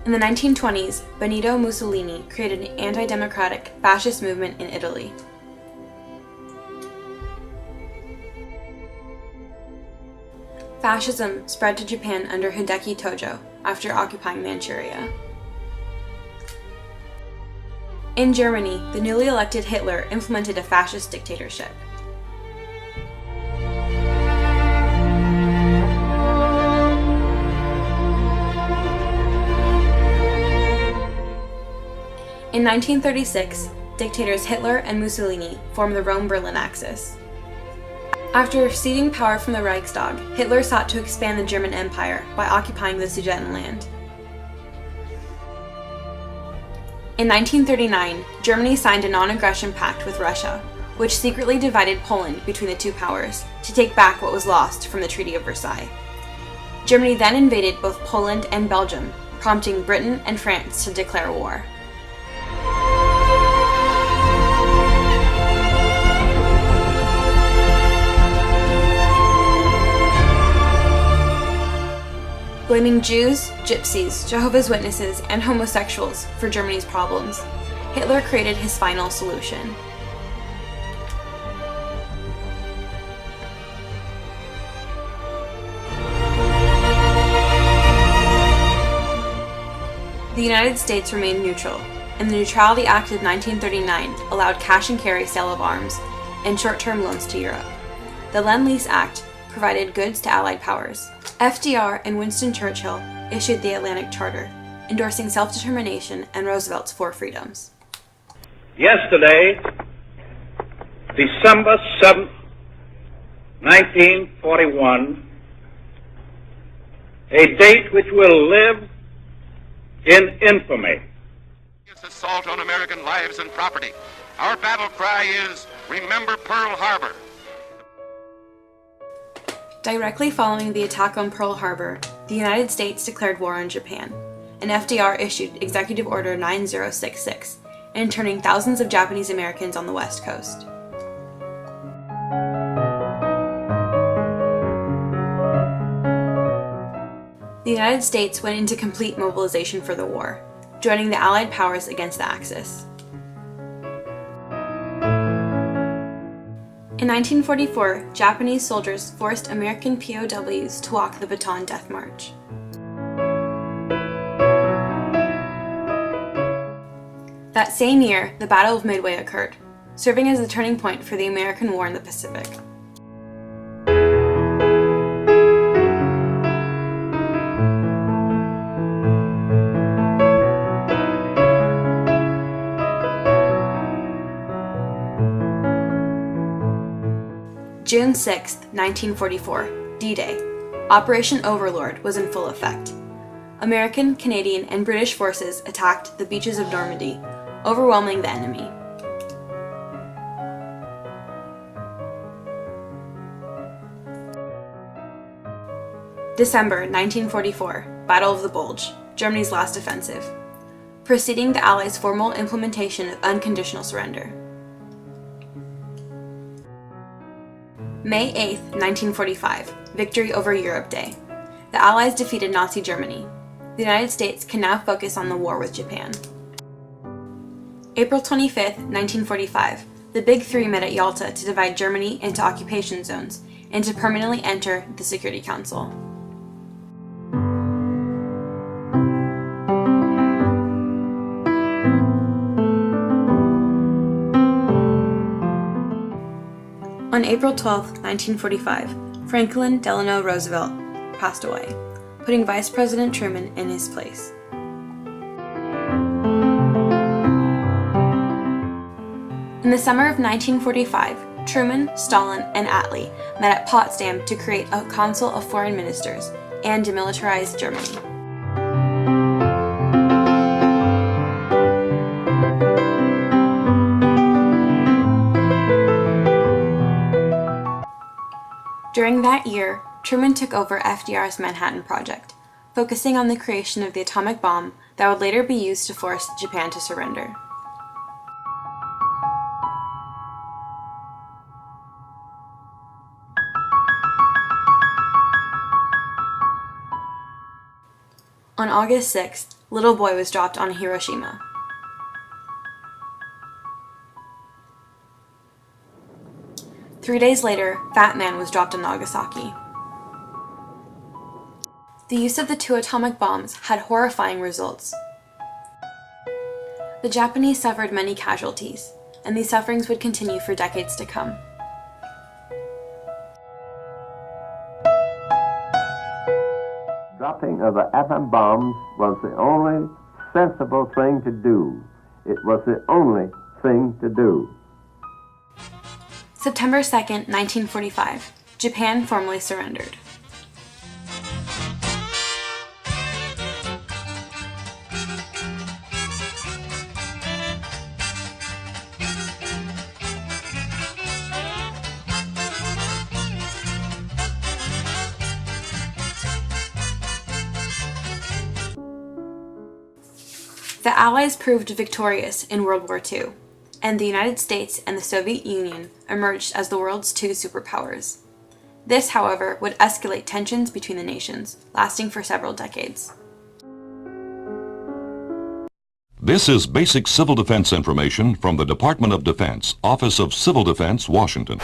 In the 1920s, Benito Mussolini created an anti-democratic fascist movement in Italy. Fascism spread to Japan under Hideki Tojo after occupying Manchuria. In Germany, the newly elected Hitler implemented a fascist dictatorship. In 1936, dictators Hitler and Mussolini formed the Rome-Berlin Axis. After ceding power from the Reichstag, Hitler sought to expand the German Empire by occupying the Sudetenland. In 1939, Germany signed a non-aggression pact with Russia, which secretly divided Poland between the two powers to take back what was lost from the Treaty of Versailles. Germany then invaded both Poland and Belgium, prompting Britain and France to declare war. Blaming Jews, Gypsies, Jehovah's Witnesses, and homosexuals for Germany's problems, Hitler created his final solution. The United States remained neutral, and the Neutrality Act of 1939 allowed cash and carry sale of arms and short-term loans to Europe. The Lend-Lease Act provided goods to Allied powers. FDR and Winston Churchill issued the Atlantic Charter, endorsing self-determination and Roosevelt's four freedoms. Yesterday, December 7th, 1941, a date which will live in infamy. It's assault on American lives and property. Our battle cry is, "Remember Pearl Harbor." Directly following the attack on Pearl Harbor, the United States declared war on Japan, and FDR issued Executive Order 9066, interning thousands of Japanese Americans on the West Coast. The United States went into complete mobilization for the war, joining the Allied powers against the Axis. In 1944, Japanese soldiers forced American POWs to walk the Bataan Death March. That same year, the Battle of Midway occurred, serving as the turning point for the American War in the Pacific. June 6, 1944, D-Day. Operation Overlord was in full effect. American, Canadian, and British forces attacked the beaches of Normandy, overwhelming the enemy. December 1944, Battle of the Bulge, Germany's last offensive, preceding the Allies' formal implementation of unconditional surrender. May 8, 1945, Victory over Europe Day. The Allies defeated Nazi Germany. The United States can now focus on the war with Japan. April 25, 1945, the Big Three met at Yalta to divide Germany into occupation zones and to permanently enter the Security Council. On April 12, 1945, Franklin Delano Roosevelt passed away, putting Vice President Truman in his place. In the summer of 1945, Truman, Stalin, and Attlee met at Potsdam to create a Council of Foreign Ministers and demilitarize Germany. During that year, Truman took over FDR's Manhattan Project, focusing on the creation of the atomic bomb that would later be used to force Japan to surrender. On August 6th, Little Boy was dropped on Hiroshima. Three days later, Fat Man was dropped on Nagasaki. The use of the two atomic bombs had horrifying results. The Japanese suffered many casualties, and these sufferings would continue for decades to come. Dropping of the atom bombs was the only sensible thing to do. It was the only thing to do. September 2nd, 1945, Japan formally surrendered. The Allies proved victorious in World War II, and the United States and the Soviet Union emerged as the world's two superpowers. This, however, would escalate tensions between the nations, lasting for several decades. This is basic civil defense information from the Department of Defense, Office of Civil Defense, Washington.